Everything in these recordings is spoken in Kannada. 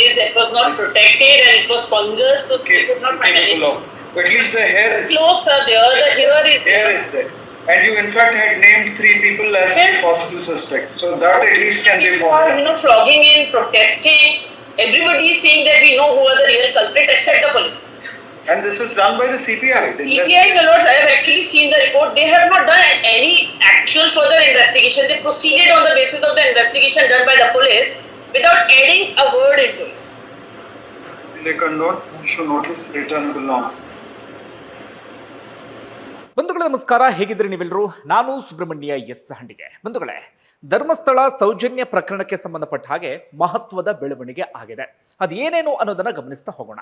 It was not protected and it was fungus, so they could not find anything. But at least the hair is Close are there, the hair is there. And you in fact had named 3 people as possible suspects. So that at least can be more. Flogging in, protesting. Everybody is saying that we know who are the real culprits except the police. And this is done by the CPI. CPI, my lords, I have actually seen the report. They have not done any actual further investigation. They proceeded on the basis of the investigation done by the police without adding a word into it. Like a note, should notice returnable now. ಬಂಧುಗಳೇ ನಮಸ್ಕಾರ, ಹೇಗಿದ್ರಿ ನೀವೆಲ್ಲರೂ? ನಾನು ಸುಬ್ರಹ್ಮಣ್ಯ ಎಸ್ ಹಂಡಿಗೆ. ಬಂಧುಗಳೇ, ಧರ್ಮಸ್ಥಳ ಸೌಜನ್ಯ ಪ್ರಕರಣಕ್ಕೆ ಸಂಬಂಧಪಟ್ಟ ಹಾಗೆ ಮಹತ್ವದ ಬೆಳವಣಿಗೆ ಆಗಿದೆ. ಅದೇನೇನು ಅನ್ನೋದನ್ನ ಗಮನಿಸ್ತಾ ಹೋಗೋಣ.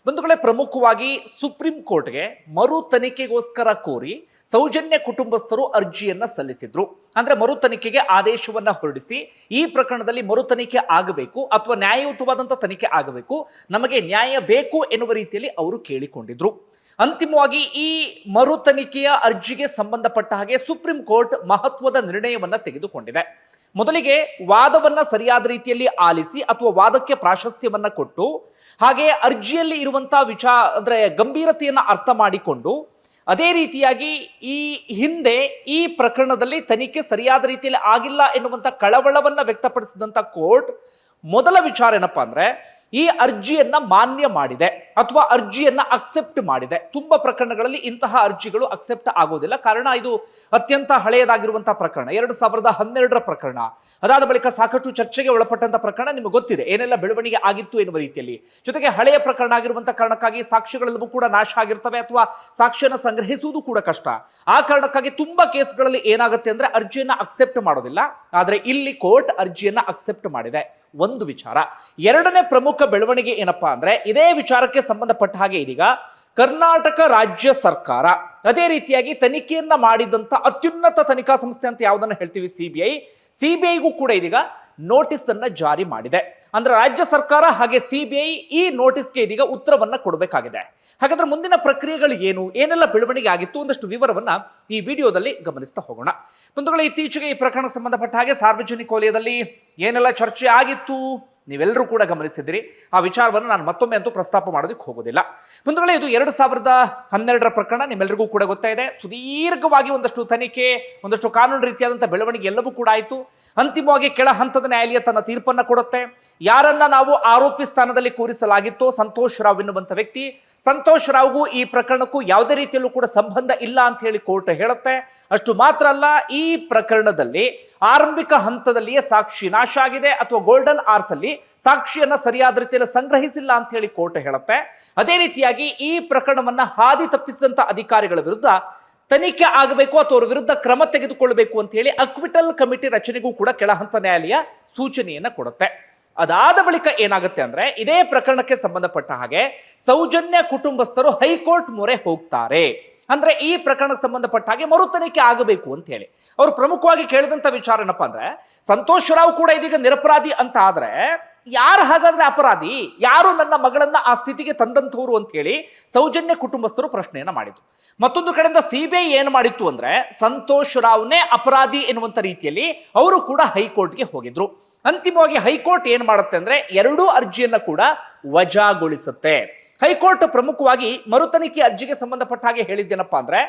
ಬಂಧುಗಳೇ, ಪ್ರಮುಖವಾಗಿ ಸುಪ್ರೀಂ ಕೋರ್ಟ್ಗೆ ಮರು ತನಿಖೆಗೋಸ್ಕರ ಕೋರಿ ಸೌಜನ್ಯ ಕುಟುಂಬಸ್ಥರು ಅರ್ಜಿಯನ್ನ ಸಲ್ಲಿಸಿದ್ರು. ಅಂದ್ರೆ ಮರು ತನಿಖೆಗೆ ಆದೇಶವನ್ನ ಹೊರಡಿಸಿ ಈ ಪ್ರಕರಣದಲ್ಲಿ ಮರು ತನಿಖೆ ಆಗಬೇಕು ಅಥವಾ ನ್ಯಾಯಯುತವಾದಂಥ ತನಿಖೆ ಆಗಬೇಕು, ನಮಗೆ ನ್ಯಾಯ ಬೇಕು ಎನ್ನುವ ರೀತಿಯಲ್ಲಿ ಅವರು ಕೇಳಿಕೊಂಡಿದ್ರು. ಅಂತಿಮವಾಗಿ ಈ ಮರು ತನಿಖೆಯ ಅರ್ಜಿಗೆ ಸಂಬಂಧಪಟ್ಟ ಹಾಗೆ ಸುಪ್ರೀಂ ಕೋರ್ಟ್ ಮಹತ್ವದ ನಿರ್ಣಯವನ್ನ ತೆಗೆದುಕೊಂಡಿದೆ. ಮೊದಲಿಗೆ ವಾದವನ್ನ ಸರಿಯಾದ ರೀತಿಯಲ್ಲಿ ಆಲಿಸಿ ಅಥವಾ ವಾದಕ್ಕೆ ಪ್ರಾಶಸ್ತ್ಯವನ್ನ ಕೊಟ್ಟು ಹಾಗೆ ಅರ್ಜಿಯಲ್ಲಿ ಇರುವಂತಹ ಅಂದ್ರೆ ಗಂಭೀರತೆಯನ್ನ ಅರ್ಥ ಮಾಡಿಕೊಂಡು ಅದೇ ರೀತಿಯಾಗಿ ಈ ಹಿಂದೆ ಈ ಪ್ರಕರಣದಲ್ಲಿ ತನಿಖೆ ಸರಿಯಾದ ರೀತಿಯಲ್ಲಿ ಆಗಿಲ್ಲ ಎನ್ನುವಂತ ಕಳವಳವನ್ನ ವ್ಯಕ್ತಪಡಿಸಿದಂತ ಕೋರ್ಟ್ ಮೊದಲ ವಿಚಾರ ಏನಪ್ಪಾ ಅಂದ್ರೆ ಈ ಅರ್ಜಿಯನ್ನ ಮಾನ್ಯ ಮಾಡಿದೆ ಅಥವಾ ಅರ್ಜಿಯನ್ನ ಅಕ್ಸೆಪ್ಟ್ ಮಾಡಿದೆ. ತುಂಬಾ ಪ್ರಕರಣಗಳಲ್ಲಿ ಇಂತಹ ಅರ್ಜಿಗಳು ಅಕ್ಸೆಪ್ಟ್ ಆಗೋದಿಲ್ಲ. ಕಾರಣ ಇದು ಅತ್ಯಂತ ಹಳೆಯದಾಗಿರುವಂತಹ ಪ್ರಕರಣ, 2012ರ ಪ್ರಕರಣ. ಅದಾದ ಬಳಿಕ ಸಾಕಷ್ಟು ಚರ್ಚೆಗೆ ಒಳಪಟ್ಟಂತ ಪ್ರಕರಣ. ನಿಮಗೆ ಗೊತ್ತಿದೆ ಏನೆಲ್ಲ ಬೆಳವಣಿಗೆ ಆಗಿತ್ತು ಎನ್ನುವ ರೀತಿಯಲ್ಲಿ. ಜೊತೆಗೆ ಹಳೆಯ ಪ್ರಕರಣ ಆಗಿರುವಂತಹ ಕಾರಣಕ್ಕಾಗಿ ಸಾಕ್ಷ್ಯಗಳೆಲ್ಲವೂ ಕೂಡ ನಾಶ ಆಗಿರ್ತವೆ ಅಥವಾ ಸಾಕ್ಷ್ಯನ ಸಂಗ್ರಹಿಸುವುದು ಕೂಡ ಕಷ್ಟ. ಆ ಕಾರಣಕ್ಕಾಗಿ ತುಂಬಾ ಕೇಸ್ಗಳಲ್ಲಿ ಏನಾಗುತ್ತೆ ಅಂದ್ರೆ ಅರ್ಜಿಯನ್ನ ಅಕ್ಸೆಪ್ಟ್ ಮಾಡೋದಿಲ್ಲ. ಆದ್ರೆ ಇಲ್ಲಿ ಕೋರ್ಟ್ ಅರ್ಜಿಯನ್ನ ಅಕ್ಸೆಪ್ಟ್ ಮಾಡಿದೆ. ಒಂದು ವಿಚಾರ. ಎರಡನೇ ಪ್ರಮುಖ ಬೆಳವಣಿಗೆ ಏನಪ್ಪಾ ಅಂದ್ರೆ ಇದೇ ವಿಚಾರಕ್ಕೆ ಸಂಬಂಧಪಟ್ಟ ಹಾಗೆ ಇದೀಗ ಕರ್ನಾಟಕ ರಾಜ್ಯ ಸರ್ಕಾರ ಅದೇ ರೀತಿಯಾಗಿ ತನಿಖೆಯನ್ನ ಮಾಡಿದಂತ ಅತ್ಯುನ್ನತ ತನಿಖಾ ಸಂಸ್ಥೆ ಅಂತ ಯಾವುದನ್ನ ಹೇಳ್ತೀವಿ ಸಿಬಿಐಗೂ ಕೂಡ ಇದೀಗ ನೋಟಿಸ್ ಅನ್ನ ಜಾರಿ ಮಾಡಿದೆ. ಅಂದ್ರೆ ರಾಜ್ಯ ಸರ್ಕಾರ ಹಾಗೆ ಸಿಬಿಐ ಈ ನೋಟಿಸ್ಗೆ ಇದೀಗ ಉತ್ತರವನ್ನ ಕೊಡಬೇಕಾಗಿದೆ. ಹಾಗಾದ್ರೆ ಮುಂದಿನ ಪ್ರಕ್ರಿಯೆಗಳು ಏನು, ಏನೆಲ್ಲ ಬೆಳವಣಿಗೆ ಆಗಿತ್ತು, ಒಂದಷ್ಟು ವಿವರವನ್ನ ಈ ವಿಡಿಯೋದಲ್ಲಿ ಗಮನಿಸ್ತಾ ಹೋಗೋಣ. ಬಂಧುಗಳೇ, ಇತ್ತೀಚೆಗೆ ಈ ಪ್ರಕರಣಕ್ಕೆ ಸಂಬಂಧಪಟ್ಟ ಹಾಗೆ ಸಾರ್ವಜನಿಕ ವಲಯದಲ್ಲಿ ಏನೆಲ್ಲ ಚರ್ಚೆ ಆಗಿತ್ತು ನೀವೆಲ್ಲರೂ ಕೂಡ ಗಮನಿಸಿದ್ರಿ. ಆ ವಿಚಾರವನ್ನು ನಾನು ಮತ್ತೊಮ್ಮೆ ಅಂತೂ ಪ್ರಸ್ತಾಪ ಮಾಡೋದಕ್ಕೆ ಹೋಗೋದಿಲ್ಲ. ಬಂಧುಗಳೇ, ಇದು 2012ರ ಪ್ರಕರಣ, ನಿಮ್ಮೆಲ್ಲರಿಗೂ ಕೂಡ ಗೊತ್ತಾಯಿದೆ. ಸುದೀರ್ಘವಾಗಿ ಒಂದಷ್ಟು ತನಿಖೆ, ಒಂದಷ್ಟು ಕಾನೂನು ರೀತಿಯಾದಂಥ ಬೆಳವಣಿಗೆ ಎಲ್ಲವೂ ಕೂಡ ಆಯಿತು. ಅಂತಿಮವಾಗಿ ಕೆಳ ಹಂತದ ನ್ಯಾಯಾಲಯ ತನ್ನ ತೀರ್ಪನ್ನು ಕೊಡುತ್ತೆ. ಯಾರನ್ನ ನಾವು ಆರೋಪಿ ಸ್ಥಾನದಲ್ಲಿ ಕೂರಿಸಲಾಗಿತ್ತೋ ಸಂತೋಷ್ ರಾವ್ ಎನ್ನುವಂಥ ವ್ಯಕ್ತಿ, ಸಂತೋಷ್ ರಾವ್ಗೂ ಈ ಪ್ರಕರಣಕ್ಕೂ ಯಾವುದೇ ರೀತಿಯಲ್ಲೂ ಕೂಡ ಸಂಬಂಧ ಇಲ್ಲ ಅಂತ ಹೇಳಿ ಕೋರ್ಟ್ ಹೇಳುತ್ತೆ. ಅಷ್ಟು ಮಾತ್ರ ಅಲ್ಲ, ಈ ಪ್ರಕರಣದಲ್ಲಿ ಆರಂಭಿಕ ಹಂತದಲ್ಲಿಯೇ ಸಾಕ್ಷಿ ನಾಶ ಆಗಿದೆ ಅಥವಾ ಗೋಲ್ಡನ್ ಆರ್ಸ್ ಅಲ್ಲಿ ಸಾಕ್ಷಿಯನ್ನ ಸರಿಯಾದ ರೀತಿಯಲ್ಲಿ ಸಂಗ್ರಹಿಸಿಲ್ಲ ಅಂತ ಹೇಳಿ ಕೋರ್ಟ್ ಹೇಳುತ್ತೆ. ಅದೇ ರೀತಿಯಾಗಿ ಈ ಪ್ರಕರಣವನ್ನ ಹಾದಿ ತಪ್ಪಿಸಿದಂತ ಅಧಿಕಾರಿಗಳ ವಿರುದ್ಧ ತನಿಖೆ ಆಗಬೇಕು ಅಥವಾ ಅವರ ವಿರುದ್ಧ ಕ್ರಮ ತೆಗೆದುಕೊಳ್ಳಬೇಕು ಅಂತ ಹೇಳಿ ಅಕ್ವಿಟಲ್ ಕಮಿಟಿ ರಚನೆಗೂ ಕೂಡ ಕೆಳ ಹಂತ ನ್ಯಾಯಾಲಯ ಸೂಚನೆಯನ್ನ ಕೊಡುತ್ತೆ. ಅದಾದ ಬಳಿಕ ಏನಾಗುತ್ತೆ ಅಂದ್ರೆ ಇದೇ ಪ್ರಕರಣಕ್ಕೆ ಸಂಬಂಧಪಟ್ಟ ಹಾಗೆ ಸೌಜನ್ಯ ಕುಟುಂಬಸ್ಥರು ಹೈಕೋರ್ಟ್ ಮೊರೆ ಹೋಗ್ತಾರೆ. ಅಂದ್ರೆ ಈ ಪ್ರಕರಣಕ್ಕೆ ಸಂಬಂಧಪಟ್ಟ ಹಾಗೆ ಮರು ತನಿಖೆ ಆಗಬೇಕು ಅಂತ ಹೇಳಿ ಅವರು ಪ್ರಮುಖವಾಗಿ ಕೇಳಿದಂತ ವಿಚಾರ ಏನಪ್ಪಾ ಅಂದ್ರೆ ಸಂತೋಷ್ ರಾವ್ ಕೂಡ ಇದೀಗ ನಿರಪರಾಧಿ ಅಂತ ಆದ್ರೆ ಯಾರು ಹಾಗಾದ್ರೆ ಅಪರಾಧಿ, ಯಾರು ನನ್ನ ಮಗಳನ್ನ ಆ ಸ್ಥಿತಿಗೆ ತಂದಂತವ್ರು ಅಂತ ಹೇಳಿ ಸೌಜನ್ಯ ಕುಟುಂಬಸ್ಥರು ಪ್ರಶ್ನೆಯನ್ನ ಮಾಡಿದ್ರು. ಮತ್ತೊಂದು ಕಡೆಯಿಂದ ಸಿಬಿಐ ಏನು ಮಾಡಿತ್ತು ಅಂದ್ರೆ ಸಂತೋಷ್ ರಾವ್ನೇ ಅಪರಾಧಿ ಎನ್ನುವಂತ ರೀತಿಯಲ್ಲಿ ಅವರು ಕೂಡ ಹೈಕೋರ್ಟ್ಗೆ ಹೋಗಿದ್ರು. ಅಂತಿಮವಾಗಿ ಹೈಕೋರ್ಟ್ ಏನ್ ಮಾಡುತ್ತೆ ಅಂದ್ರೆ ಎರಡೂ ಅರ್ಜಿಯನ್ನ ಕೂಡ ವಜಾಗೊಳಿಸುತ್ತೆ. ಹೈಕೋರ್ಟ್ ಪ್ರಮುಖವಾಗಿ ಮರು ತನಿಖೆ ಅರ್ಜಿಗೆ ಸಂಬಂಧಪಟ್ಟ ಹಾಗೆ ಹೇಳಿದ್ದೇನಪ್ಪಾ ಅಂದ್ರೆ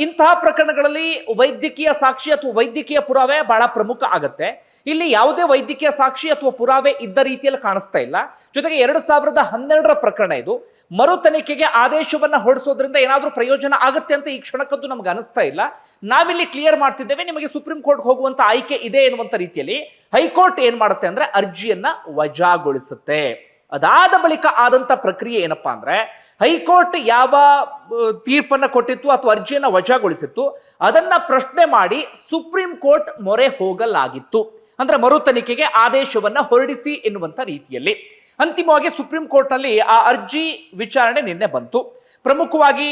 ಇಂತಹ ಪ್ರಕರಣಗಳಲ್ಲಿ ವೈದ್ಯಕೀಯ ಸಾಕ್ಷಿ ಅಥವಾ ವೈದ್ಯಕೀಯ ಪುರಾವೆ ಬಹಳ ಪ್ರಮುಖ ಆಗತ್ತೆ. ಇಲ್ಲಿ ಯಾವುದೇ ವೈದ್ಯಕೀಯ ಸಾಕ್ಷಿ ಅಥವಾ ಪುರಾವೆ ಇದ್ದ ರೀತಿಯಲ್ಲಿ ಕಾಣಿಸ್ತಾ ಇಲ್ಲ. ಜೊತೆಗೆ 2012ರ ಪ್ರಕರಣ ಇದು. ಮರು ತನಿಖೆಗೆ ಆದೇಶವನ್ನ ಹೊರಡಿಸೋದ್ರಿಂದ ಏನಾದ್ರೂ ಪ್ರಯೋಜನ ಆಗುತ್ತೆ ಅಂತ ಈ ಕ್ಷಣಕ್ಕಂತೂ ನಮ್ಗೆ ಅನಿಸ್ತಾ ಇಲ್ಲ. ನಾವಿಲ್ಲಿ ಕ್ಲಿಯರ್ ಮಾಡ್ತಿದ್ದೇವೆ, ನಿಮಗೆ ಸುಪ್ರೀಂ ಕೋರ್ಟ್ ಹೋಗುವಂತ ಆಯ್ಕೆ ಇದೆ ಎನ್ನುವಂತ ರೀತಿಯಲ್ಲಿ ಹೈಕೋರ್ಟ್ ಏನ್ ಮಾಡುತ್ತೆ ಅಂದ್ರೆ ಅರ್ಜಿಯನ್ನ ವಜಾಗೊಳಿಸುತ್ತೆ. ಅದಾದ ಬಳಿಕ ಆದಂತ ಪ್ರಕ್ರಿಯೆ ಏನಪ್ಪಾ ಅಂದ್ರೆ ಹೈಕೋರ್ಟ್ ಯಾವ ತೀರ್ಪನ್ನ ಕೊಟ್ಟಿತ್ತು ಅಥವಾ ಅರ್ಜಿಯನ್ನ ವಜಾಗೊಳಿಸಿತ್ತು ಅದನ್ನ ಪ್ರಶ್ನೆ ಮಾಡಿ ಸುಪ್ರೀಂ ಕೋರ್ಟ್ ಮೊರೆ ಹೋಗಲಾಗಿತ್ತು. ಅಂದ್ರೆ ಮರು ತನಿಖೆಗೆ ಆದೇಶವನ್ನ ಹೊರಡಿಸಿ ಎನ್ನುವಂತ ರೀತಿಯಲ್ಲಿ. ಅಂತಿಮವಾಗಿ ಸುಪ್ರೀಂ ಕೋರ್ಟ್ ನಲ್ಲಿ ಆ ಅರ್ಜಿ ವಿಚಾರಣೆ ನಿನ್ನೆ ಬಂತು. ಪ್ರಮುಖವಾಗಿ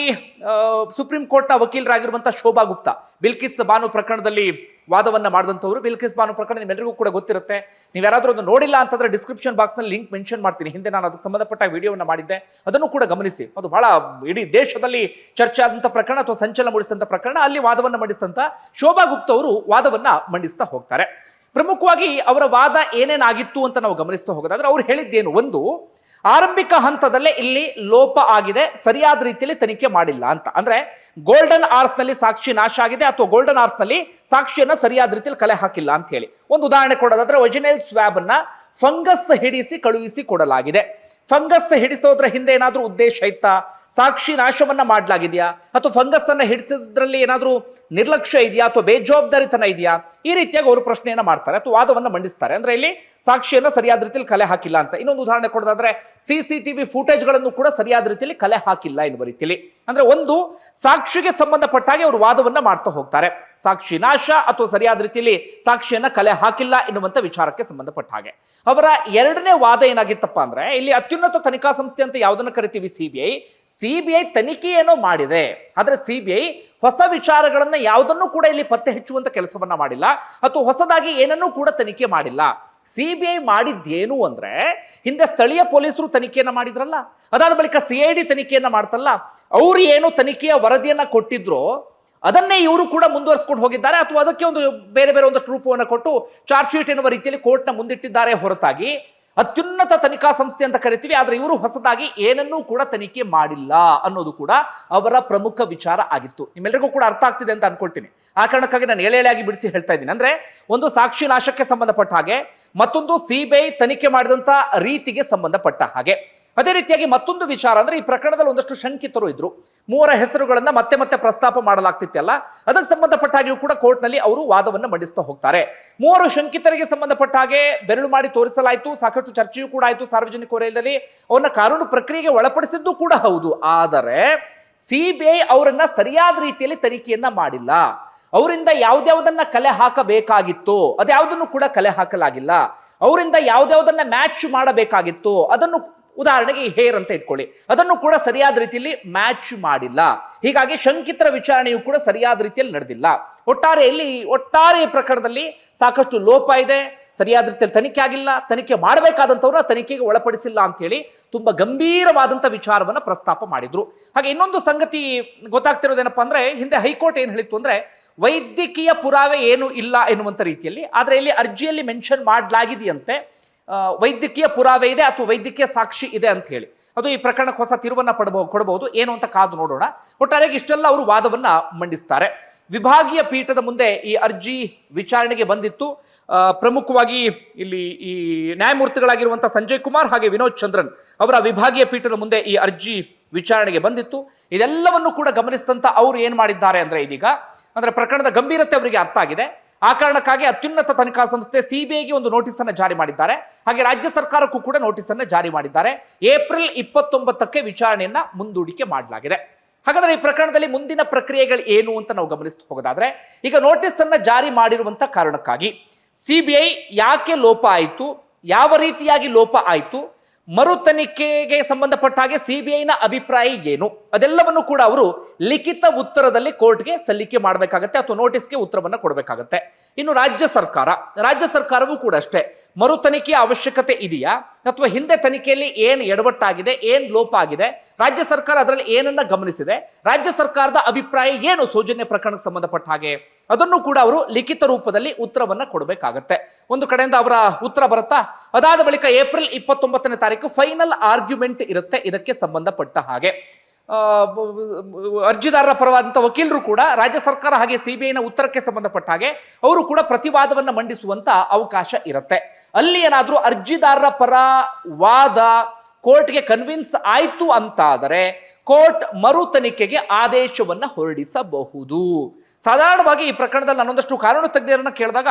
ಸುಪ್ರೀಂ ಕೋರ್ಟ್ನ ವಕೀಲರಾಗಿರುವಂತಹ ಶೋಭಾ ಗುಪ್ತಾ, ಬಿಲ್ಕಿಸ್ ಬಾನು ಪ್ರಕರಣದಲ್ಲಿ ವಾದವನ್ನ ಮಾಡಿದಂಥವ್ರು. ಬಿಲ್ಕಿಸ್ ಬಾನು ಪ್ರಕರಣ ನಿಮ್ಮೆಲ್ಲರಿಗೂ ಕೂಡ ಗೊತ್ತಿರುತ್ತೆ. ನೀವು ಯಾರಾದ್ರೂ ಒಂದು ನೋಡಿಲ್ಲ ಅಂತಂದ್ರೆ ಡಿಸ್ಕ್ರಿಪ್ಷನ್ ಬಾಕ್ಸ್ ನಲ್ಲಿ ಲಿಂಕ್ ಮೆನ್ಷನ್ ಮಾಡ್ತೀನಿ. ಹಿಂದೆ ನಾನು ಅದಕ್ಕೆ ಸಂಬಂಧಪಟ್ಟ ವಿಡಿಯೋವನ್ನ ಮಾಡಿದ್ದೆ, ಅದನ್ನು ಕೂಡ ಗಮನಿಸಿ. ಅದು ಬಹಳ ಇಡೀ ದೇಶದಲ್ಲಿ ಚರ್ಚೆ ಆದಂತ ಪ್ರಕರಣ ಅಥವಾ ಸಂಚಲನ ಮೂಡಿಸಿದಂತ ಪ್ರಕರಣ. ಅಲ್ಲಿ ವಾದವನ್ನ ಮಂಡಿಸಿದಂತ ಶೋಭಾ ಗುಪ್ತಾ ಅವರು ವಾದವನ್ನ ಮಂಡಿಸ್ತಾ ಹೋಗ್ತಾರೆ. ಪ್ರಮುಖವಾಗಿ ಅವರ ವಾದ ಏನೇನಾಗಿತ್ತು ಅಂತ ನಾವು ಗಮನಿಸ್ತಾ ಹೋಗೋದಾದ್ರೆ ಅವ್ರು ಹೇಳಿದ್ದೇನು, ಒಂದು ಆರಂಭಿಕ ಹಂತದಲ್ಲೇ ಇಲ್ಲಿ ಲೋಪ ಆಗಿದೆ, ಸರಿಯಾದ ರೀತಿಯಲ್ಲಿ ತನಿಖೆ ಮಾಡಿಲ್ಲ ಅಂತ. ಅಂದ್ರೆ ಗೋಲ್ಡನ್ ಆರ್ಸ್ ನಲ್ಲಿ ಸಾಕ್ಷಿ ನಾಶ ಆಗಿದೆ ಅಥವಾ ಗೋಲ್ಡನ್ ಆರ್ಸ್ ನಲ್ಲಿ ಸಾಕ್ಷಿಯನ್ನ ಸರಿಯಾದ ರೀತಿಯಲ್ಲಿ ಕಲೆ ಹಾಕಿಲ್ಲ ಅಂತ ಹೇಳಿ. ಒಂದು ಉದಾಹರಣೆ ಕೊಡೋದಾದ್ರೆ ಒರಿಜಿನಲ್ ಸ್ವ್ಯಾಬ್ ಅನ್ನ ಫಂಗಸ್ ಹಿಡಿಸಿ ಕಳುಹಿಸಿ ಕೊಡಲಾಗಿದೆ. ಫಂಗಸ್ ಹಿಡಿಸೋದ್ರ ಹಿಂದೆ ಏನಾದ್ರೂ ಉದ್ದೇಶ ಇತ್ತಾ, ಸಾಕ್ಷಿ ನಾಶವನ್ನ ಮಾಡಲಾಗಿದೆಯಾ, ಅಥವಾ ಫಂಗಸ್ ಅನ್ನ ಹಿಡಿಸೋದ್ರಲ್ಲಿ ಏನಾದ್ರೂ ನಿರ್ಲಕ್ಷ್ಯ ಇದೆಯಾ ಅಥವಾ ಬೇಜವಾಬ್ದಾರಿತನ ಇದೆಯಾ, ಈ ರೀತಿಯಾಗಿ ಅವರು ಪ್ರಶ್ನೆಯನ್ನ ಮಾಡ್ತಾರೆ ಅಥವಾ ವಾದವನ್ನ ಮಂಡಿಸ್ತಾರೆ. ಅಂದ್ರೆ ಇಲ್ಲಿ ಸಾಕ್ಷಿಯನ್ನ ಸರಿಯಾದ ರೀತಿಯಲ್ಲಿ ಕಲೆ ಹಾಕಿಲ್ಲ ಅಂತ. ಇನ್ನೊಂದು ಉದಾಹರಣೆ ಕೊಡೋದಾದ್ರೆ CCTV ಫುಟೇಜ್ ಗಳನ್ನು ಕೂಡ ಸರಿಯಾದ ರೀತಿಯಲ್ಲಿ ಕಲೆ ಹಾಕಿಲ್ಲ ಎನ್ನುವ ರೀತಿಯಲ್ಲಿ. ಅಂದ್ರೆ ಒಂದು ಸಾಕ್ಷಿಗೆ ಸಂಬಂಧಪಟ್ಟ ಹಾಗೆ ಅವರು ವಾದವನ್ನ ಮಾಡ್ತಾ ಹೋಗ್ತಾರೆ. ಸಾಕ್ಷಿ ನಾಶ ಅಥವಾ ಸರಿಯಾದ ರೀತಿಯಲ್ಲಿ ಸಾಕ್ಷಿಯನ್ನ ಕಲೆ ಹಾಕಿಲ್ಲ ಎನ್ನುವಂತ ವಿಚಾರಕ್ಕೆ ಸಂಬಂಧಪಟ್ಟ ಹಾಗೆ ಅವರ ಎರಡನೇ ವಾದ ಏನಾಗಿತ್ತಪ್ಪ ಅಂದ್ರೆ, ಇಲ್ಲಿ ಅತ್ಯುನ್ನತ ತನಿಖಾ ಸಂಸ್ಥೆ ಅಂತ ಯಾವುದನ್ನ ಕರಿತೀವಿ ಸಿಬಿಐ ತನಿಖೆಯೇನೋ ಮಾಡಿದೆ, ಆದ್ರೆ ಸಿಬಿಐ ಹೊಸ ವಿಚಾರಗಳನ್ನ ಯಾವುದನ್ನು ಕೂಡ ಇಲ್ಲಿ ಪತ್ತೆ ಹಚ್ಚುವಂತ ಕೆಲಸವನ್ನ ಮಾಡಿಲ್ಲ ಅಥವಾ ಹೊಸದಾಗಿ ಏನನ್ನೂ ಕೂಡ ತನಿಖೆ ಮಾಡಿಲ್ಲ. ಸಿಬಿಐ ಮಾಡಿದ್ದೇನು ಅಂದ್ರೆ, ಹಿಂದೆ ಸ್ಥಳೀಯ ಪೊಲೀಸರು ತನಿಖೆಯನ್ನ ಮಾಡಿದ್ರಲ್ಲ, ಅದಾದ ಬಳಿಕ CID ತನಿಖೆಯನ್ನ ಮಾಡ್ತಲ್ಲ, ಅವ್ರು ಏನು ತನಿಖೆಯ ವರದಿಯನ್ನ ಕೊಟ್ಟಿದ್ರು ಅದನ್ನೇ ಇವರು ಕೂಡ ಮುಂದುವರಿಸಿಕೊಂಡು ಹೋಗಿದ್ದಾರೆ ಅಥವಾ ಅದಕ್ಕೆ ಒಂದು ಬೇರೆ ಬೇರೆ ಒಂದಷ್ಟು ರೂಪವನ್ನು ಕೊಟ್ಟು ಚಾರ್ಜ್ ಶೀಟ್ ಎನ್ನುವ ರೀತಿಯಲ್ಲಿ ಕೋರ್ಟ್ನ ಮುಂದಿಟ್ಟಿದ್ದಾರೆ ಹೊರತಾಗಿ ಅತ್ಯುನ್ನತ ತನಿಖಾ ಸಂಸ್ಥೆ ಅಂತ ಕರಿತೀವಿ, ಆದ್ರೆ ಇವರು ಹೊಸದಾಗಿ ಏನನ್ನೂ ಕೂಡ ತನಿಖೆ ಮಾಡಿಲ್ಲ ಅನ್ನೋದು ಕೂಡ ಅವರ ಪ್ರಮುಖ ವಿಚಾರ ಆಗಿತ್ತು. ನಿಮ್ಮೆಲ್ಲರಿಗೂ ಕೂಡ ಅರ್ಥ ಆಗ್ತಿದೆ ಅಂತ ಅನ್ಕೊಳ್ತೀನಿ. ಆ ಕಾರಣಕ್ಕಾಗಿ ನಾನು ಎಳೆಯಾಗಿ ಬಿಡಿಸಿ ಹೇಳ್ತಾ ಇದ್ದೀನಿ. ಅಂದ್ರೆ ಒಂದು ಸಾಕ್ಷಿ ನಾಶಕ್ಕೆ ಸಂಬಂಧಪಟ್ಟ ಹಾಗೆ, ಮತ್ತೊಂದು ಸಿಬಿಐ ತನಿಖೆ ಮಾಡಿದಂತ ರೀತಿಗೆ ಸಂಬಂಧಪಟ್ಟ ಹಾಗೆ. ಅದೇ ರೀತಿಯಾಗಿ ಮತ್ತೊಂದು ವಿಚಾರ ಅಂದ್ರೆ, ಈ ಪ್ರಕರಣದಲ್ಲಿ ಒಂದಷ್ಟು ಶಂಕಿತರು ಇದ್ರು, ಮೂವರ ಹೆಸರುಗಳನ್ನ ಮತ್ತೆ ಮತ್ತೆ ಪ್ರಸ್ತಾಪ ಮಾಡಲಾಗ್ತಿತ್ತಲ್ಲ, ಅದಕ್ಕೆ ಸಂಬಂಧಪಟ್ಟ ಹಾಗೆಯೂ ಕೂಡ ಕೋರ್ಟ್ ನಲ್ಲಿ ಅವರು ವಾದವನ್ನ ಮಂಡಿಸ್ತಾ ಹೋಗ್ತಾರೆ. ಮೂವರು ಶಂಕಿತರಿಗೆ ಸಂಬಂಧಪಟ್ಟ ಹಾಗೆ ಬೆರಳು ಮಾಡಿ ತೋರಿಸಲಾಯಿತು, ಸಾಕಷ್ಟು ಚರ್ಚೆಯೂ ಕೂಡ ಆಯಿತು ಸಾರ್ವಜನಿಕ ವಲಯದಲ್ಲಿ, ಅವನ್ನ ಕಾನೂನು ಪ್ರಕ್ರಿಯೆಗೆ ಒಳಪಡಿಸಿದ್ದು ಕೂಡ ಹೌದು. ಆದರೆ ಸಿಬಿಐ ಅವರನ್ನ ಸರಿಯಾದ ರೀತಿಯಲ್ಲಿ ತನಿಖೆಯನ್ನ ಮಾಡಿಲ್ಲ. ಅವರಿಂದ ಯಾವ್ದ್ಯಾವ್ದನ್ನ ಕಲೆ ಹಾಕಬೇಕಾಗಿತ್ತು ಅದ್ಯಾವುದನ್ನು ಕೂಡ ಕಲೆ ಹಾಕಲಾಗಿಲ್ಲ. ಅವರಿಂದ ಯಾವ್ದ್ಯಾವ್ದನ್ನ ಮ್ಯಾಚ್ ಮಾಡಬೇಕಾಗಿತ್ತು, ಅದನ್ನು ಉದಾಹರಣೆಗೆ ಹೇರ್ ಅಂತ ಇಟ್ಕೊಳ್ಳಿ, ಅದನ್ನು ಕೂಡ ಸರಿಯಾದ ರೀತಿಯಲ್ಲಿ ಮ್ಯಾಚ್ ಮಾಡಿಲ್ಲ. ಹೀಗಾಗಿ ಶಂಕಿತರ ವಿಚಾರಣೆಯು ಕೂಡ ಸರಿಯಾದ ರೀತಿಯಲ್ಲಿ ನಡೆದಿಲ್ಲ. ಒಟ್ಟಾರೆ ಈ ಪ್ರಕರಣದಲ್ಲಿ ಸಾಕಷ್ಟು ಲೋಪ ಇದೆ, ಸರಿಯಾದ ರೀತಿಯಲ್ಲಿ ತನಿಖೆ ಆಗಿಲ್ಲ, ತನಿಖೆ ಮಾಡಬೇಕಾದಂಥವ್ರನ್ನ ತನಿಖೆಗೆ ಒಳಪಡಿಸಿಲ್ಲ ಅಂತ ಹೇಳಿ ತುಂಬಾ ಗಂಭೀರವಾದಂಥ ವಿಚಾರವನ್ನ ಪ್ರಸ್ತಾಪ ಮಾಡಿದ್ರು. ಹಾಗೆ ಇನ್ನೊಂದು ಸಂಗತಿ ಗೊತ್ತಾಗ್ತಿರೋದೇನಪ್ಪ ಅಂದ್ರೆ, ಹಿಂದೆ ಹೈಕೋರ್ಟ್ ಏನ್ ಹೇಳಿತ್ತು ಅಂದ್ರೆ, ವೈದ್ಯಕೀಯ ಪುರಾವೆ ಏನು ಇಲ್ಲ ಎನ್ನುವಂತ ರೀತಿಯಲ್ಲಿ, ಆದ್ರೆ ಇಲ್ಲಿ ಅರ್ಜಿಯಲ್ಲಿ ಮೆನ್ಷನ್ ಮಾಡಲಾಗಿದೆಯಂತೆ ವೈದ್ಯಕೀಯ ಪುರಾವೆ ಇದೆ ಅಥವಾ ವೈದ್ಯಕೀಯ ಸಾಕ್ಷಿ ಇದೆ ಅಂತ ಹೇಳಿ. ಅದು ಈ ಪ್ರಕರಣಕ್ಕೆ ಹೊಸ ತಿರುವನ್ನ ಕೊಡಬಹುದು, ಏನು ಅಂತ ಕಾದು ನೋಡೋಣ. ಒಟ್ಟಾರೆಯಾಗಿ ಇಷ್ಟೆಲ್ಲ ಅವರು ವಾದವನ್ನ ಮಂಡಿಸ್ತಾರೆ. ವಿಭಾಗೀಯ ಪೀಠದ ಮುಂದೆ ಈ ಅರ್ಜಿ ವಿಚಾರಣೆಗೆ ಬಂದಿತ್ತು. ಪ್ರಮುಖವಾಗಿ ಇಲ್ಲಿ ಈ ನ್ಯಾಯಮೂರ್ತಿಗಳಾಗಿರುವಂತಹ ಸಂಜಯ್ ಕುಮಾರ್ ಹಾಗೆ ವಿನೋದ್ ಚಂದ್ರನ್ ಅವರ ವಿಭಾಗೀಯ ಪೀಠದ ಮುಂದೆ ಈ ಅರ್ಜಿ ವಿಚಾರಣೆಗೆ ಬಂದಿತ್ತು. ಇದೆಲ್ಲವನ್ನು ಕೂಡ ಗಮನಿಸಿದಂತ ಅವರು ಏನ್ ಮಾಡಿದ್ದಾರೆ ಅಂದ್ರೆ, ಇದೀಗ ಅಂದ್ರೆ ಪ್ರಕರಣದ ಗಂಭೀರತೆ ಅವರಿಗೆ ಅರ್ಥ ಆಗಿದೆ. ಆ ಕಾರಣಕ್ಕಾಗಿ ಅತ್ಯುನ್ನತ ತನಿಖಾ ಸಂಸ್ಥೆ ಸಿಬಿಐಗೆ ಒಂದು ನೋಟಿಸ್ ಅನ್ನು ಜಾರಿ ಮಾಡಿದ್ದಾರೆ. ಹಾಗೆ ರಾಜ್ಯ ಸರ್ಕಾರಕ್ಕೂ ಕೂಡ ನೋಟಿಸ್ ಅನ್ನು ಜಾರಿ ಮಾಡಿದ್ದಾರೆ. ಏಪ್ರಿಲ್ 29ಕ್ಕೆ ವಿಚಾರಣೆಯನ್ನ ಮುಂದೂಡಿಕೆ ಮಾಡಲಾಗಿದೆ. ಹಾಗಾದ್ರೆ ಈ ಪ್ರಕರಣದಲ್ಲಿ ಮುಂದಿನ ಪ್ರಕ್ರಿಯೆಗಳು ಏನು ಅಂತ ನಾವು ಗಮನಿಸ್ತಾ ಹೋಗೋದಾದ್ರೆ, ಈಗ ನೋಟಿಸ್ ಅನ್ನ ಜಾರಿ ಮಾಡಿರುವಂತ ಕಾರಣಕ್ಕಾಗಿ ಸಿಬಿಐ ಯಾಕೆ ಲೋಪ ಆಯಿತು, ಯಾವ ರೀತಿಯಾಗಿ ಲೋಪ ಆಯಿತು, ಮರು ತನಿಖೆಗೆ ಸಂಬಂಧಪಟ್ಟ ಹಾಗೆ ಸಿಬಿಐನ ಅಭಿಪ್ರಾಯ ಏನು, ಅದೆಲ್ಲವನ್ನು ಕೂಡ ಅವರು ಲಿಖಿತ ಉತ್ತರದಲ್ಲಿ ಕೋರ್ಟ್ಗೆ ಸಲ್ಲಿಕೆ ಮಾಡಬೇಕಾಗತ್ತೆ ಅಥವಾ ನೋಟಿಸ್ಗೆ ಉತ್ತರವನ್ನು ಕೊಡಬೇಕಾಗತ್ತೆ. ಇನ್ನು ರಾಜ್ಯ ಸರ್ಕಾರವೂ ಕೂಡ ಅಷ್ಟೇ, ಮರು ತನಿಖೆಯ ಅವಶ್ಯಕತೆ ಇದೆಯಾ ಅಥವಾ ಹಿಂದೆ ತನಿಖೆಯಲ್ಲಿ ಏನು ಎಡವಟ್ಟಾಗಿದೆ, ಏನು ಲೋಪ ಆಗಿದೆ, ರಾಜ್ಯ ಸರ್ಕಾರ ಅದರಲ್ಲಿ ಏನನ್ನ ಗಮನಿಸಿದೆ, ರಾಜ್ಯ ಸರ್ಕಾರದ ಅಭಿಪ್ರಾಯ ಏನು ಸೌಜನ್ಯ ಪ್ರಕರಣಕ್ಕೆ ಸಂಬಂಧಪಟ್ಟ ಹಾಗೆ, ಅದನ್ನು ಕೂಡ ಅವರು ಲಿಖಿತ ರೂಪದಲ್ಲಿ ಉತ್ತರವನ್ನ ಕೊಡಬೇಕಾಗತ್ತೆ. ಒಂದು ಕಡೆಯಿಂದ ಅವರ ಉತ್ತರ ಬರುತ್ತಾ, ಅದಾದ ಬಳಿಕ ಏಪ್ರಿಲ್ 29ನೇ ತಾರೀಕು ಫೈನಲ್ ಆರ್ಗ್ಯುಮೆಂಟ್ ಇರುತ್ತೆ ಇದಕ್ಕೆ ಸಂಬಂಧಪಟ್ಟ ಹಾಗೆ. ಅರ್ಜಿದಾರರ ಪರವಾದಂಥ ವಕೀಲರು ಕೂಡ ರಾಜ್ಯ ಸರ್ಕಾರ ಹಾಗೆ ಸಿಬಿಐನ ಉತ್ತರಕ್ಕೆ ಸಂಬಂಧಪಟ್ಟ ಹಾಗೆ ಅವರು ಕೂಡ ಪ್ರತಿವಾದವನ್ನ ಮಂಡಿಸುವಂತ ಅವಕಾಶ ಇರುತ್ತೆ. ಅಲ್ಲಿ ಏನಾದ್ರೂ ಅರ್ಜಿದಾರರ ಪರ ವಾದ ಕೋರ್ಟ್ಗೆ ಕನ್ವಿನ್ಸ್ ಆಯ್ತು ಅಂತಾದರೆ ಕೋರ್ಟ್ ಮರು ತನಿಖೆಗೆ ಆದೇಶವನ್ನ ಹೊರಡಿಸಬಹುದು. ಸಾಧಾರಣವಾಗಿ ಈ ಪ್ರಕರಣದಲ್ಲಿ ನಾನೊಂದಷ್ಟು ಕಾನೂನು ತಜ್ಞರನ್ನ ಕೇಳಿದಾಗ,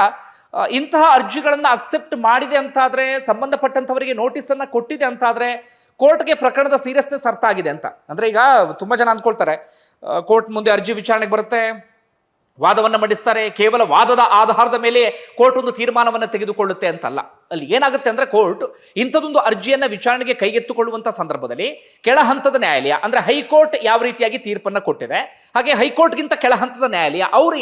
ಇಂತಹ ಅರ್ಜಿಗಳನ್ನ ಅಕ್ಸೆಪ್ಟ್ ಮಾಡಿದೆ ಅಂತಾದ್ರೆ, ಸಂಬಂಧಪಟ್ಟಂತವರಿಗೆ ನೋಟಿಸ್ ಅನ್ನ ಕೊಟ್ಟಿದೆ ಅಂತಾದ್ರೆ ಕೋರ್ಟ್ಗೆ ಪ್ರಕರಣದ ಸೀರಿಯಸ್ನೆಸ್ ಅರ್ಥ ಆಗಿದೆ ಅಂತ. ಅಂದ್ರೆ ಈಗ ತುಂಬಾ ಜನ ಅಂದ್ಕೊಳ್ತಾರೆ, ಕೋರ್ಟ್ ಮುಂದೆ ಅರ್ಜಿ ವಿಚಾರಣೆಗೆ ಬರುತ್ತೆ, ವಾದವನ್ನ ಮಂಡಿಸ್ತಾರೆ, ಕೇವಲ ವಾದದ ಆಧಾರದ ಮೇಲೆ ಕೋರ್ಟ್ ಒಂದು ತೀರ್ಮಾನವನ್ನು ತೆಗೆದುಕೊಳ್ಳುತ್ತೆ ಅಂತಲ್ಲ. ಅಲ್ಲಿ ಏನಾಗುತ್ತೆ ಅಂದ್ರೆ, ಕೋರ್ಟ್ ಇಂಥದೊಂದು ಅರ್ಜಿಯನ್ನ ವಿಚಾರಣೆಗೆ ಕೈಗೆತ್ತಿಕೊಳ್ಳುವಂತ ಸಂದರ್ಭದಲ್ಲಿ ಕೆಳ ಹಂತದ ನ್ಯಾಯಾಲಯ ಅಂದ್ರೆ ಹೈಕೋರ್ಟ್ ಯಾವ ರೀತಿಯಾಗಿ ತೀರ್ಪನ್ನ ಕೊಟ್ಟಿದೆ, ಹಾಗೆ ಹೈಕೋರ್ಟ್ಗಿಂತ ಕೆಳ ಹಂತದ ನ್ಯಾಯಾಲಯ ಅವರು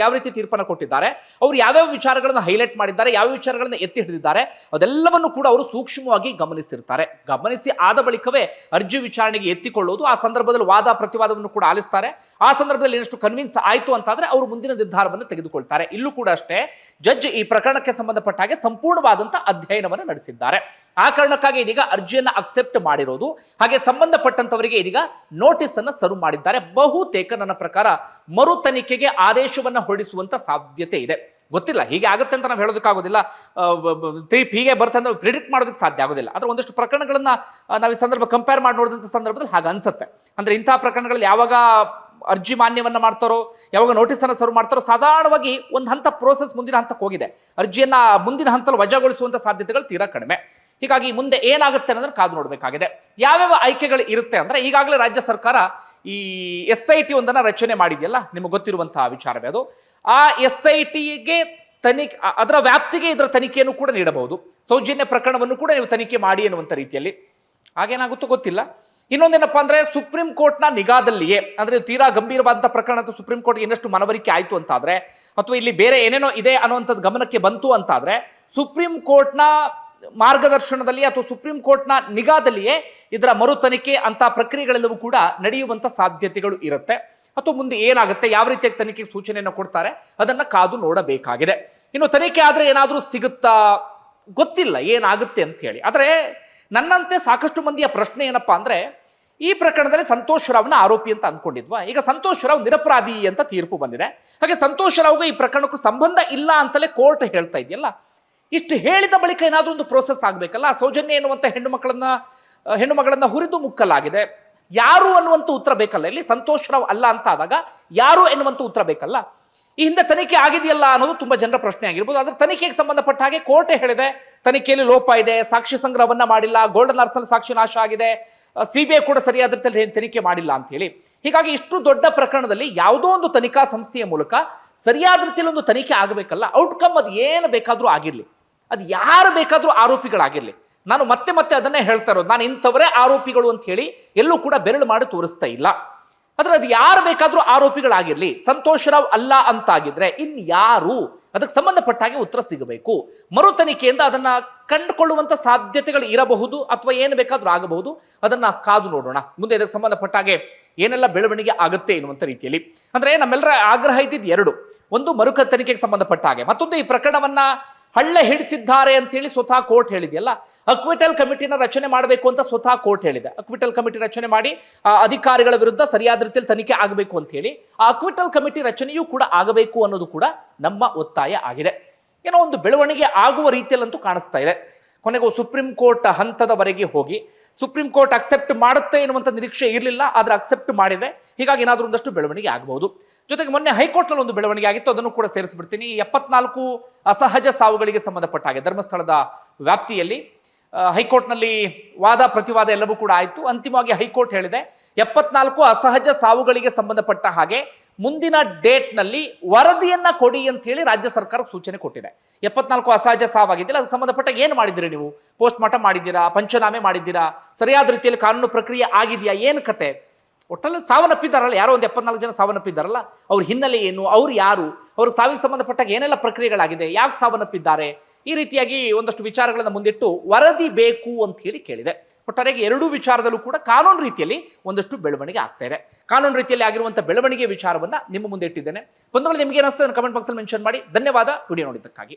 ಯಾವ ರೀತಿ ತೀರ್ಪನ್ನ ಕೊಟ್ಟಿದ್ದಾರೆ, ಅವರು ಯಾವ್ಯಾವ ವಿಚಾರಗಳನ್ನ ಹೈಲೈಟ್ ಮಾಡಿದ್ದಾರೆ, ಯಾವ ವಿಚಾರಗಳನ್ನ ಎತ್ತಿ ಹಿಡಿದಿದ್ದಾರೆ, ಅದೆಲ್ಲವನ್ನು ಕೂಡ ಅವರು ಸೂಕ್ಷ್ಮವಾಗಿ ಗಮನಿಸಿರ್ತಾರೆ. ಗಮನಿಸಿ ಆದ ಬಳಿಕವೇ ಅರ್ಜಿ ವಿಚಾರಣೆಗೆ ಎತ್ತಿಕೊಳ್ಳೋದು. ಆ ಸಂದರ್ಭದಲ್ಲಿ ವಾದ ಪ್ರತಿವಾದವನ್ನು ಕೂಡ ಆಲಿಸ್ತಾರೆ. ಆ ಸಂದರ್ಭದಲ್ಲಿ ಏನಷ್ಟು ಕನ್ವಿನ್ಸ್ ಆಯ್ತು ಅಂತ ಆದ್ರೆ ಅವರು ಮುಂದಿನ ನಿರ್ಧಾರವನ್ನು ತೆಗೆದುಕೊಳ್ತಾರೆ. ಇಲ್ಲೂ ಕೂಡ ಅಷ್ಟೇ ಜಡ್ಜ್ ಈ ಪ್ರಕರಣಕ್ಕೆ ಸಂಬಂಧಪಟ್ಟ ಹಾಗೆ ಸಂಪೂರ್ಣವಾದಂತಹ ಅಧ್ಯಯನವನ್ನು ನಡೆಸಿದ್ದಾರೆ. ಆ ಕಾರಣಕ್ಕಾಗಿ ಇದೀಗ ಅರ್ಜಿಯನ್ನ ಅಕ್ಸೆಪ್ಟ್ ಮಾಡಿರೋದು, ಹಾಗೆ ಸಂಬಂಧಪಟ್ಟಂತವರಿಗೆ ಇದೀಗ ನೋಟಿಸ್ ಅನ್ನ ಸರ್ವ್ ಮಾಡಿದ್ದಾರೆ. ಬಹುತೇಕ ನನ್ನ ಪ್ರಕಾರ ಮರು ತನಿಖೆಗೆ ಆದೇಶವನ್ನ ಹೊರಡಿಸುವಂತ ಸಾಧ್ಯತೆ ಇದೆ. ಗೊತ್ತಿಲ್ಲ, ಹೀಗೆ ಆಗುತ್ತೆ ಅಂತ ನಾವು ಹೇಳೋದಕ್ಕಾಗೋದಿಲ್ಲ, ಹೀಗೆ ಬರುತ್ತೆ ಅಂತ ಪ್ರಿಡಿಕ್ಟ್ ಮಾಡೋದಕ್ಕೆ ಸಾಧ್ಯ ಆಗೋದಿಲ್ಲ. ಆದ್ರೆ ಒಂದಷ್ಟು ಪ್ರಕರಣಗಳನ್ನ ನಾವು ಈ ಸಂದರ್ಭ ಕಂಪೇರ್ ಮಾಡಿ ನೋಡಿದಂಥ ಸಂದರ್ಭದಲ್ಲಿ ಹಾಗೆ ಅನ್ಸುತ್ತೆ. ಅಂದ್ರೆ ಇಂತಹ ಪ್ರಕರಣಗಳಲ್ಲಿ ಯಾವಾಗ ಅರ್ಜಿ ಮಾನ್ಯವನ್ನ ಮಾಡ್ತಾರೋ, ಯಾವಾಗ ನೋಟಿಸ್ ಅನ್ನ ಸರ್ವ್ ಮಾಡ್ತಾರೋ, ಸಾಧಾರಣವಾಗಿ ಒಂದು ಹಂತ ಪ್ರೋಸೆಸ್ ಮುಂದಿನ ಹಂತಕ್ಕೆ ಹೋಗಿದೆ. ಅರ್ಜಿಯನ್ನ ಮುಂದಿನ ಹಂತದಲ್ಲಿ ವಜಾಗೊಳಿಸುವಂತ ಸಾಧ್ಯತೆಗಳು ತೀರಾ ಕಡಿಮೆ. ಹೀಗಾಗಿ ಮುಂದೆ ಏನಾಗುತ್ತೆ ಅನ್ನೋದನ್ನ ಕಾದು ನೋಡಬೇಕಾಗಿದೆ. ಯಾವ್ಯಾವ ಆಯ್ಕೆಗಳು ಇರುತ್ತೆ ಅಂದ್ರೆ, ಈಗಾಗಲೇ ರಾಜ್ಯ ಸರ್ಕಾರ ಈ SIT ಒಂದನ್ನ ರಚನೆ ಮಾಡಿದೆಯಲ್ಲ, ನಿಮಗೆ ಗೊತ್ತಿರುವಂತಹ ವಿಚಾರವೇ ಅದು. ಆ SITಗೆ ತನಿಖೆ, ಅದರ ವ್ಯಾಪ್ತಿಗೆ ಇದರ ತನಿಖೆಯನ್ನು ಕೂಡ ನೀಡಬಹುದು. ಸೌಜನ್ಯ ಪ್ರಕರಣವನ್ನು ಕೂಡ ನೀವು ತನಿಖೆ ಮಾಡಿ ಎನ್ನುವಂತ ರೀತಿಯಲ್ಲಿ. ಹಾಗೇನಾಗುತ್ತೋ ಗೊತ್ತಿಲ್ಲ. ಇನ್ನೊಂದೇನಪ್ಪಾ ಅಂದ್ರೆ, ಸುಪ್ರೀಂ ಕೋರ್ಟ್ನ ನಿಗಾದಲ್ಲಿಯೇ, ಅಂದ್ರೆ ತೀರಾ ಗಂಭೀರವಾದಂತಹ ಪ್ರಕರಣ ಅಥವಾ ಸುಪ್ರೀಂ ಕೋರ್ಟ್ಗೆ ಇನ್ನಷ್ಟು ಮನವರಿಕೆ ಆಯ್ತು ಅಂತಾದ್ರೆ, ಅಥವಾ ಇಲ್ಲಿ ಬೇರೆ ಏನೇನೋ ಇದೆ ಅನ್ನುವಂಥದ್ದು ಗಮನಕ್ಕೆ ಬಂತು ಅಂತಾದ್ರೆ, ಸುಪ್ರೀಂ ಕೋರ್ಟ್ನ ಮಾರ್ಗದರ್ಶನದಲ್ಲಿ ಅಥವಾ ಸುಪ್ರೀಂ ಕೋರ್ಟ್ನ ನಿಗಾದಲ್ಲಿಯೇ ಇದರ ಮರು ತನಿಖೆ ಅಂತ ಪ್ರಕ್ರಿಯೆಗಳೆಲ್ಲವೂ ಕೂಡ ನಡೆಯುವಂತ ಸಾಧ್ಯತೆಗಳು ಇರುತ್ತೆ. ಅಥವಾ ಮುಂದೆ ಏನಾಗುತ್ತೆ, ಯಾವ ರೀತಿಯಾಗಿ ತನಿಖೆಗೆ ಸೂಚನೆಯನ್ನು ಕೊಡ್ತಾರೆ, ಅದನ್ನ ಕಾದು ನೋಡಬೇಕಾಗಿದೆ. ಇನ್ನು ತನಿಖೆ ಆದ್ರೆ ಏನಾದ್ರೂ ಸಿಗುತ್ತಾ ಗೊತ್ತಿಲ್ಲ ಏನಾಗುತ್ತೆ ಅಂತ ಹೇಳಿ. ಆದ್ರೆ ನನ್ನಂತೆ ಸಾಕಷ್ಟು ಮಂದಿಯ ಪ್ರಶ್ನೆ ಏನಪ್ಪಾ ಅಂದ್ರೆ, ಈ ಪ್ರಕರಣದಲ್ಲಿ ಸಂತೋಷ್ ರಾವ್ನ ಆರೋಪಿ ಅಂತ ಅನ್ಕೊಂಡಿದ್ವಾ? ಈಗ ಸಂತೋಷ್ ರಾವ್ ನಿರಪರಾಧಿ ಅಂತ ತೀರ್ಪು ಬಂದಿದೆ. ಹಾಗೆ ಸಂತೋಷ್ ರಾವ್ಗೆ ಈ ಪ್ರಕರಣಕ್ಕೂ ಸಂಬಂಧ ಇಲ್ಲ ಅಂತಲೇ ಕೋರ್ಟ್ ಹೇಳ್ತಾ ಇದೆಯಲ್ಲ. ಇಷ್ಟು ಹೇಳಿದ ಬಳಿಕ ಏನಾದ್ರೂ ಒಂದು ಪ್ರೋಸೆಸ್ ಆಗ್ಬೇಕಲ್ಲ. ಸೌಜನ್ಯ ಎನ್ನುವಂತ ಹೆಣ್ಣು ಮಗಳನ್ನ ಹುರಿದು ಮುಕ್ಕಲಾಗಿದೆ, ಯಾರು ಅನ್ನುವಂಥ ಉತ್ತರ ಬೇಕಲ್ಲ. ಇಲ್ಲಿ ಸಂತೋಷ್ ರಾವ್ ಅಲ್ಲ ಅಂತ ಆದಾಗ ಯಾರು ಎನ್ನುವಂಥ ಉತ್ತರ ಬೇಕಲ್ಲ. ಈ ಹಿಂದೆ ತನಿಖೆ ಆಗಿದೆಯಲ್ಲ ಅನ್ನೋದು ತುಂಬಾ ಜನರ ಪ್ರಶ್ನೆ ಆಗಿರ್ಬೋದು. ಆದ್ರೆ ತನಿಖೆಗೆ ಸಂಬಂಧಪಟ್ಟ ಹಾಗೆ ಕೋರ್ಟೇ ಹೇಳಿದೆ, ತನಿಖೆಯಲ್ಲಿ ಲೋಪ ಇದೆ, ಸಾಕ್ಷಿ ಸಂಗ್ರಹವನ್ನ ಮಾಡಿಲ್ಲ, ಗೋಲ್ಡನ್ ಆರ್ಸ್ನಲ್ಲಿ ಸಾಕ್ಷಿ ನಾಶ ಆಗಿದೆ, CBI ಕೂಡ ಸರಿಯಾದ ರೀತಿಯಲ್ಲಿ ತನಿಖೆ ಮಾಡಿಲ್ಲ ಅಂತ ಹೇಳಿ. ಹೀಗಾಗಿ ಇಷ್ಟು ದೊಡ್ಡ ಪ್ರಕರಣದಲ್ಲಿ ಯಾವುದೋ ಒಂದು ತನಿಖಾ ಸಂಸ್ಥೆಯ ಮೂಲಕ ಸರಿಯಾದ ರೀತಿಯಲ್ಲಿ ಒಂದು ತನಿಖೆ ಆಗಬೇಕಲ್ಲ. ಔಟ್ಕಮ್ ಅದು ಏನು ಬೇಕಾದ್ರೂ ಆಗಿರ್ಲಿ, ಅದು ಯಾರು ಬೇಕಾದ್ರೂ ಆರೋಪಿಗಳಾಗಿರ್ಲಿ, ನಾನು ಮತ್ತೆ ಮತ್ತೆ ಅದನ್ನೇ ಹೇಳ್ತಾ ಇರೋದು, ನಾನು ಇಂಥವರೇ ಆರೋಪಿಗಳು ಅಂತ ಹೇಳಿ ಎಲ್ಲೂ ಕೂಡ ಬೆರಳು ಮಾಡಿ ತೋರಿಸ್ತಾ ಇಲ್ಲ. ಆದ್ರೆ ಅದು ಯಾರು ಬೇಕಾದ್ರೂ ಆರೋಪಿಗಳಾಗಿರ್ಲಿ, ಸಂತೋಷ್ ರಾವ್ ಅಲ್ಲ ಅಂತಾಗಿದ್ರೆ ಇನ್ಯಾರು, ಅದಕ್ಕೆ ಸಂಬಂಧಪಟ್ಟ ಹಾಗೆ ಉತ್ತರ ಸಿಗಬೇಕು. ಮರು ತನಿಖೆಯಿಂದ ಅದನ್ನ ಕಂಡುಕೊಳ್ಳುವಂತ ಸಾಧ್ಯತೆಗಳು ಇರಬಹುದು, ಅಥವಾ ಏನು ಬೇಕಾದ್ರೂ ಆಗಬಹುದು. ಅದನ್ನ ಕಾದು ನೋಡೋಣ, ಮುಂದೆ ಇದಕ್ಕೆ ಸಂಬಂಧಪಟ್ಟ ಹಾಗೆ ಏನೆಲ್ಲ ಬೆಳವಣಿಗೆ ಆಗುತ್ತೆ ಎನ್ನುವಂತ ರೀತಿಯಲ್ಲಿ. ಅಂದ್ರೆ ನಮ್ಮೆಲ್ಲರ ಆಗ್ರಹ ಇದ್ದಿದ್ದು ಎರಡು, ಒಂದು ಮರು ತನಿಖೆಗೆ ಸಂಬಂಧಪಟ್ಟ ಹಾಗೆ, ಮತ್ತೊಂದು ಈ ಪ್ರಕರಣವನ್ನ ಹಳ್ಳೆ ಹಿಡಿಸಿದ್ದಾರೆ ಅಂತ ಹೇಳಿ ಸ್ವತಃ ಕೋರ್ಟ್ ಹೇಳಿದೆಯಲ್ಲ. ಅಕ್ವಿಟಲ್ ಕಮಿಟಿನ ರಚನೆ ಮಾಡಬೇಕು ಅಂತ ಸ್ವತಃ ಕೋರ್ಟ್ ಹೇಳಿದೆ. ಅಕ್ವಿಟಲ್ ಕಮಿಟಿ ರಚನೆ ಮಾಡಿ ಅಧಿಕಾರಿಗಳ ವಿರುದ್ಧ ಸರಿಯಾದ ರೀತಿಯಲ್ಲಿ ತನಿಖೆ ಆಗಬೇಕು ಅಂತ ಹೇಳಿ ಆ ಅಕ್ವಿಟಲ್ ಕಮಿಟಿ ರಚನೆಯೂ ಕೂಡ ಆಗಬೇಕು ಅನ್ನೋದು ಕೂಡ ನಮ್ಮ ಒತ್ತಾಯ ಆಗಿದೆ. ಏನೋ ಒಂದು ಬೆಳವಣಿಗೆ ಆಗುವ ರೀತಿಯಲ್ಲಂತೂ ಕಾಣಿಸ್ತಾ ಇದೆ. ಕೊನೆಗೂ ಸುಪ್ರೀಂ ಕೋರ್ಟ್ ಹಂತದವರೆಗೆ ಹೋಗಿ ಸುಪ್ರೀಂ ಕೋರ್ಟ್ ಅಕ್ಸೆಪ್ಟ್ ಮಾಡುತ್ತೆ ಎನ್ನುವಂಥ ನಿರೀಕ್ಷೆ ಇರಲಿಲ್ಲ, ಆದ್ರೆ ಅಕ್ಸೆಪ್ಟ್ ಮಾಡಿದೆ. ಹೀಗಾಗಿ ಏನಾದರೂ ಒಂದಷ್ಟು ಬೆಳವಣಿಗೆ ಆಗಬಹುದು. ಜೊತೆಗೆ ಮೊನ್ನೆ ಹೈಕೋರ್ಟ್ನಲ್ಲಿ ಒಂದು ಬೆಳವಣಿಗೆ ಆಗಿತ್ತು, ಅದನ್ನು ಕೂಡ ಸೇರಿಸ್ಬಿಡ್ತೀನಿ. 74 ಅಸಹಜ ಸಾವುಗಳಿಗೆ ಸಂಬಂಧಪಟ್ಟ ಹಾಗೆ ಧರ್ಮಸ್ಥಳದ ವ್ಯಾಪ್ತಿಯಲ್ಲಿ ಹೈಕೋರ್ಟ್ನಲ್ಲಿ ವಾದ ಪ್ರತಿವಾದ ಎಲ್ಲವೂ ಕೂಡ ಆಯಿತು. ಅಂತಿಮವಾಗಿ ಹೈಕೋರ್ಟ್ ಹೇಳಿದೆ 74 ಅಸಹಜ ಸಾವುಗಳಿಗೆ ಸಂಬಂಧಪಟ್ಟ ಹಾಗೆ ಮುಂದಿನ ಡೇಟ್ನಲ್ಲಿ ವರದಿಯನ್ನ ಕೊಡಿ ಅಂತ ಹೇಳಿ ರಾಜ್ಯ ಸರ್ಕಾರಕ್ಕೆ ಸೂಚನೆ ಕೊಟ್ಟಿದೆ. 74 ಅಸಹಜ ಸಾವಾಗಿದ್ದಿಲ್ಲ, ಅದಕ್ಕೆ ಸಂಬಂಧಪಟ್ಟ ಏನು ಮಾಡಿದ್ದೀರಿ ನೀವು? ಪೋಸ್ಟ್ ಮಾರ್ಟಮ್ ಮಾಡಿದ್ದೀರಾ, ಪಂಚನಾಮೆ ಮಾಡಿದ್ದೀರಾ, ಸರಿಯಾದ ರೀತಿಯಲ್ಲಿ ಕಾನೂನು ಪ್ರಕ್ರಿಯೆ ಆಗಿದೆಯಾ, ಏನು ಕತೆ? ಒಟ್ಟಲ್ಲಿ ಸಾವನ್ನಪ್ಪಿದ್ದಾರಲ್ಲ, ಯಾರೋ ಒಂದು 74 ಜನ ಸಾವನ್ನಪ್ಪಿದ್ದಾರಲ್ಲ, ಅವ್ರ ಹಿನ್ನೆಲೆ ಏನು, ಅವ್ರು ಯಾರು, ಅವ್ರಿಗೆ ಸಾವಿಗೆ ಸಂಬಂಧಪಟ್ಟಾಗ ಏನೆಲ್ಲ ಪ್ರಕ್ರಿಯೆಗಳಾಗಿದೆ, ಯಾಕೆ ಸಾವನ್ನಪ್ಪಿದ್ದಾರೆ, ಈ ರೀತಿಯಾಗಿ ಒಂದಷ್ಟು ವಿಚಾರಗಳನ್ನು ಮುಂದಿಟ್ಟು ವರದಿ ಬೇಕು ಅಂತ ಹೇಳಿ ಕೇಳಿದೆ. ಒಟ್ಟಾರೆಯಾಗಿ ಎರಡೂ ವಿಚಾರದಲ್ಲೂ ಕೂಡ ಕಾನೂನು ರೀತಿಯಲ್ಲಿ ಒಂದಷ್ಟು ಬೆಳವಣಿಗೆ ಆಗ್ತಾ ಇದೆ. ಕಾನೂನು ರೀತಿಯಲ್ಲಿ ಆಗಿರುವಂತಹ ಬೆಳವಣಿಗೆ ವಿಚಾರವನ್ನ ನಿಮ್ಮ ಮುಂದೆ ಇಟ್ಟಿದ್ದೇನೆ. ಬಂಧುಗಳು, ನಿಮಗೆ ಏನಿಸ್ತದೆ ಕಮೆಂಟ್ ಬಾಕ್ಸ್ ಅಲ್ಲಿ ಮೆನ್ಷನ್ ಮಾಡಿ. ಧನ್ಯವಾದ ವಿಡಿಯೋ ನೋಡಿದ್ದಕ್ಕಾಗಿ.